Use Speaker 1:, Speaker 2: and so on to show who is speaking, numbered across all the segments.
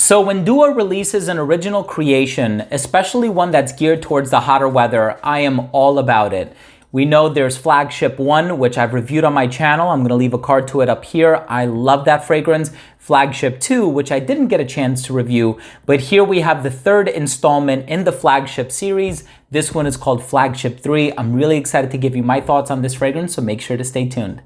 Speaker 1: So when Dua releases an original creation, especially one that's geared towards the hotter weather, I am all about it. We know there's Flagship 1, which I've reviewed on my channel. I'm going to leave a card to it up here. I love that fragrance. Flagship 2, which I didn't get a chance to review, but here we have the third installment in the Flagship series. This one is called Flagship 3. I'm really excited to give you my thoughts on this fragrance, so make sure to stay tuned.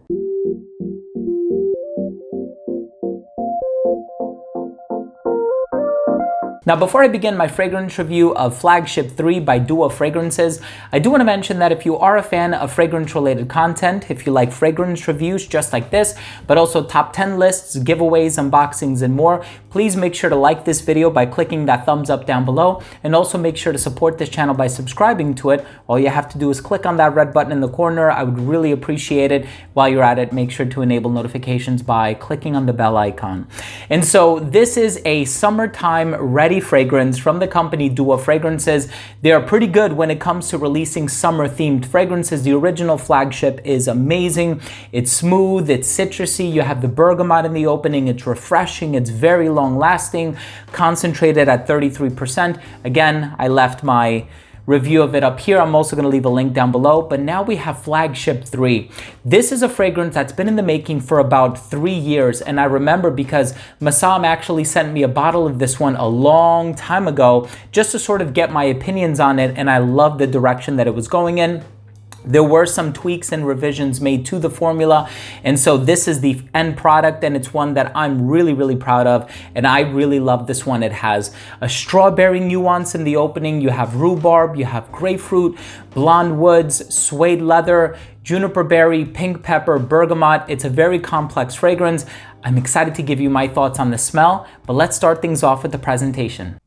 Speaker 1: Now, before I begin my fragrance review of Flagship 3 by Dua Fragrances, I do want to mention that if you are a fan of fragrance-related content, if you like fragrance reviews just like this, but also top 10 lists, giveaways, unboxings, and more, please make sure to like this video by clicking that thumbs up down below, and also make sure to support this channel by subscribing to it. All you have to do is click on that red button in the corner. I would really appreciate it. While you're at it, make sure to enable notifications by clicking on the bell icon. And so this is a summertime ready fragrance from the company Dua Fragrances. They are pretty good when it comes to releasing summer themed fragrances. The original Flagship is amazing. It's smooth, it's citrusy. You have the bergamot in the opening. It's refreshing. It's very long lasting, concentrated at 33%. Again, I left my review of it up here. I'm also going to leave a link down below. But now we have Flagship 3. This is a fragrance that's been in the making for about 3 years. And I remember because Masam actually sent me a bottle of this one a long time ago just to sort of get my opinions on it. And I love the direction that it was going in. There were some tweaks and revisions made to the formula, and so this is the end product, and it's one that I'm really proud of, and I really love this one. It has a strawberry nuance in the opening. You have rhubarb, you have grapefruit, blonde woods, suede leather, juniper berry, pink pepper, bergamot. It's a very complex fragrance. I'm excited to give you my thoughts on the smell, but let's start things off with the presentation.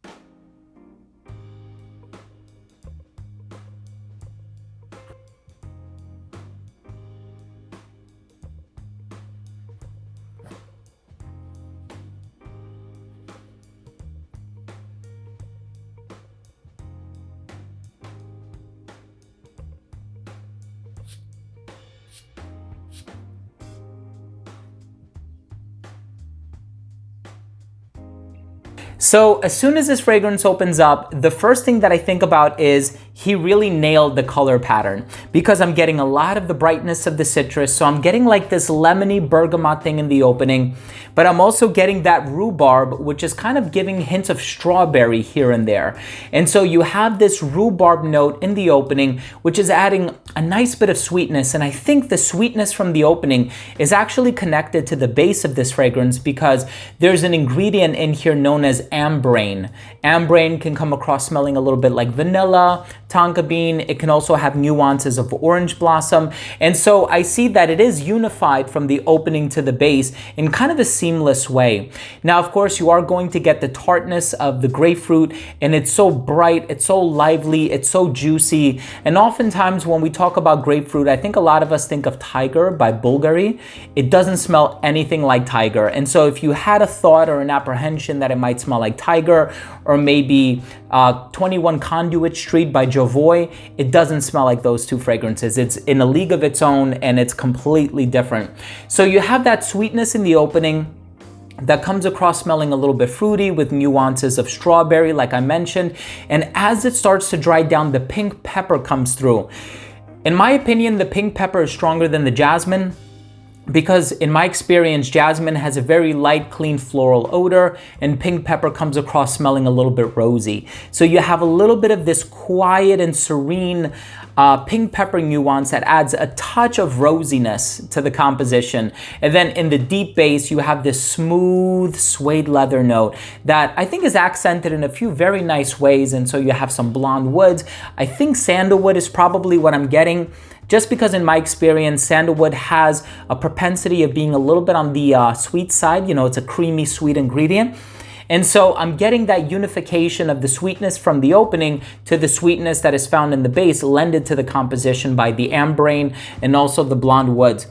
Speaker 1: So as soon as this fragrance opens up, the first thing that I think about is he really nailed the color pattern, because I'm getting a lot of the brightness of the citrus. So I'm getting like this lemony bergamot thing in the opening, but I'm also getting that rhubarb, which is kind of giving hints of strawberry here and there. And so you have this rhubarb note in the opening, which is adding a nice bit of sweetness. And I think the sweetness from the opening is actually connected to the base of this fragrance, because there's an ingredient in here known as ambrane. Ambrane can come across smelling a little bit like vanilla, tonka bean. It can also have nuances of orange blossom. And so I see that it is unified from the opening to the base in kind of a seamless way. Now, of course, you are going to get the tartness of the grapefruit, and it's so bright, it's so lively, it's so juicy. And oftentimes when we talk about grapefruit, I think a lot of us think of Tiger by Bulgari. It doesn't smell anything like Tiger. And so if you had a thought or an apprehension that it might smell like Tiger, or maybe 21 Conduit Street by Jovoy, it doesn't smell like those two fragrances. It's in a league of its own, and it's completely different. So you have that sweetness in the opening that comes across smelling a little bit fruity with nuances of strawberry, like I mentioned. And as it starts to dry down, the pink pepper comes through. In my opinion, the pink pepper is stronger than the jasmine, because in my experience, jasmine has a very light, clean floral odor, and pink pepper comes across smelling a little bit rosy. So you have a little bit of this quiet and serene pink pepper nuance that adds a touch of rosiness to the composition. And then in the deep base, you have this smooth suede leather note that I think is accented in a few very nice ways. And so you have some blonde woods. I think sandalwood is probably what I'm getting, just because in my experience, sandalwood has a propensity of being a little bit on the sweet side. You know, it's a creamy, sweet ingredient. And so I'm getting that unification of the sweetness from the opening to the sweetness that is found in the base, lended to the composition by the ambrane and also the blonde woods.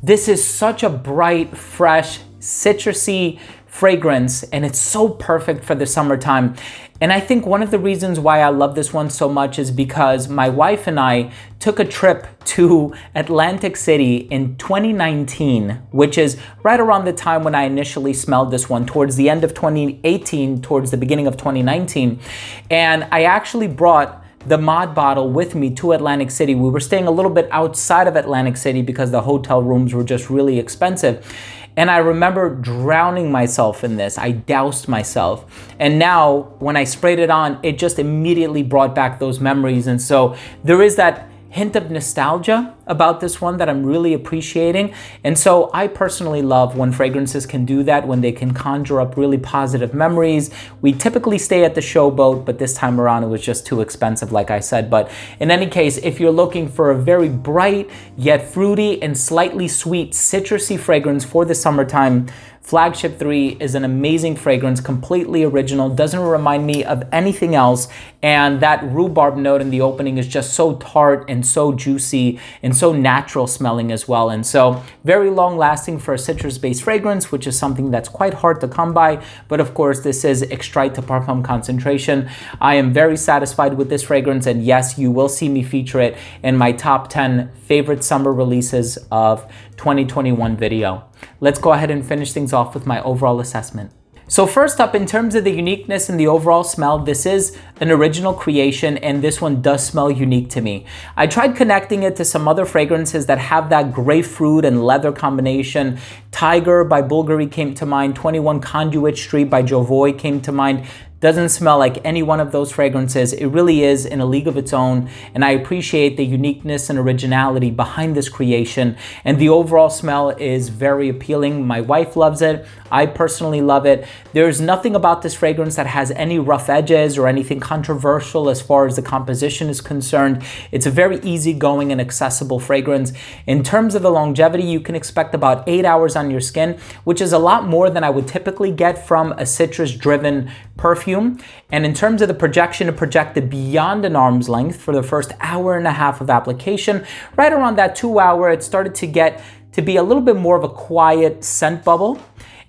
Speaker 1: This is such a bright, fresh, citrusy fragrance, and it's so perfect for the summertime. And I think one of the reasons why I love this one so much is because my wife and I took a trip to Atlantic City in 2019, which is right around the time when I initially smelled this one, towards the end of 2018, towards the beginning of 2019. And I actually brought the mod bottle with me to Atlantic City. We were staying a little bit outside of Atlantic City because the hotel rooms were just really expensive. And I remember drowning myself in this. I doused myself. And now when I sprayed it on, it just immediately brought back those memories. And so there is that hint of nostalgia about this one that I'm really appreciating. And so I personally love when fragrances can do that, when they can conjure up really positive memories. We typically stay at the Showboat, but this time around it was just too expensive, like I said. But in any case, if you're looking for a very bright yet fruity and slightly sweet citrusy fragrance for the summertime, Flagship 3 is an amazing fragrance, completely original, doesn't remind me of anything else, and that rhubarb note in the opening is just so tart and so juicy and so natural smelling as well. And so very long lasting for a citrus-based fragrance, which is something that's quite hard to come by, but of course this is extrait de parfum concentration. I am very satisfied with this fragrance, and yes, you will see me feature it in my top 10 favorite summer releases of 2021 video. Let's go ahead and finish things off with my overall assessment. So first up, in terms of the uniqueness and the overall smell, this is an original creation, and this one does smell unique to me. I tried connecting it to some other fragrances that have that grapefruit and leather combination. Tiger by Bulgari came to mind. 21 Conduit Street by Jovoy came to mind. Doesn't smell like any one of those fragrances. It really is in a league of its own, and I appreciate the uniqueness and originality behind this creation, and the overall smell is very appealing. My wife loves it. I personally love it. There's nothing about this fragrance that has any rough edges or anything controversial as far as the composition is concerned. It's a very easygoing and accessible fragrance. In terms of the longevity, you can expect about 8 hours on your skin, which is a lot more than I would typically get from a citrus-driven perfume. And in terms of the projection, it projected beyond an arm's length for the first hour and a half of application. Right around that 2 hour, it started to get to be a little bit more of a quiet scent bubble.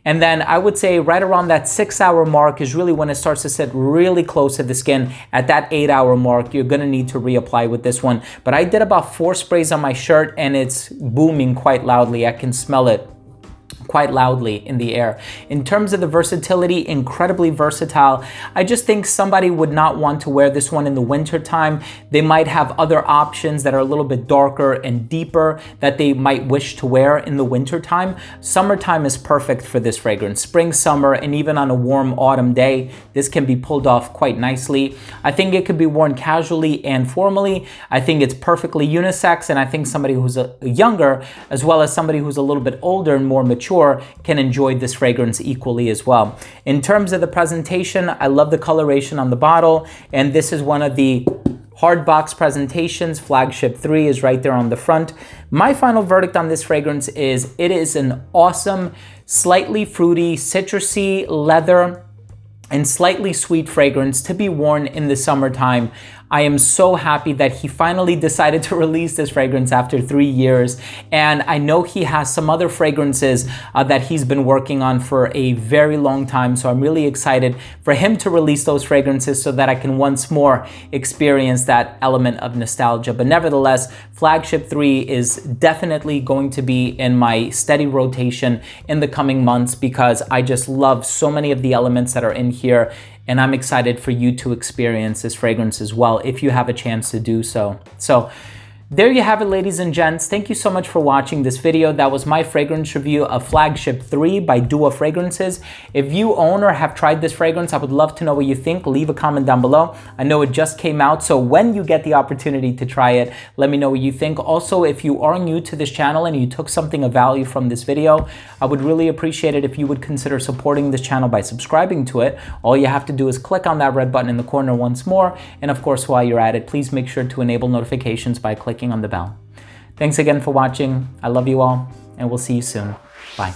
Speaker 1: And then I would say right around that 6 hour mark is really when it starts to sit really close to the skin. At that 8 hour mark, you're gonna need to reapply with this one. But I did about 4 sprays on my shirt, and it's booming quite loudly. I can smell it quite loudly in the air. In terms of the versatility, incredibly versatile. I just think somebody would not want to wear this one in the winter time. They might have other options that are a little bit darker and deeper that they might wish to wear in the winter time. Summertime is perfect for this fragrance. Spring, summer, and even on a warm autumn day, this can be pulled off quite nicely. I think it could be worn casually and formally. I think it's perfectly unisex, and I think somebody who's younger, as well as somebody who's a little bit older and more mature, can enjoy this fragrance equally as well. In terms of the presentation, I love the coloration on the bottle, and this is one of the hard box presentations. Flagship 3 is right there on the front. My final verdict on this fragrance is it is an awesome, slightly fruity, citrusy, leather, and slightly sweet fragrance to be worn in the summertime. I am so happy that he finally decided to release this fragrance after 3 years. And I know he has some other fragrances that he's been working on for a very long time. So I'm really excited for him to release those fragrances so that I can once more experience that element of nostalgia. But nevertheless, Flagship 3 is definitely going to be in my steady rotation in the coming months because I just love so many of the elements that are in here. And I'm excited for you to experience this fragrance as well if you have a chance to do so. So there you have it, ladies and gents. Thank you so much for watching this video. That was my fragrance review of Flagship 3 by Dua Fragrances. If you own or have tried this fragrance, I would love to know what you think. Leave a comment down below. I know it just came out, so when you get the opportunity to try it, let me know what you think. Also, if you are new to this channel and you took something of value from this video, I would really appreciate it if you would consider supporting this channel by subscribing to it. All you have to do is click on that red button in the corner once more. And of course, while you're at it, please make sure to enable notifications by clicking on the bell. Thanks again for watching. I love you all, and we'll see you soon. Bye.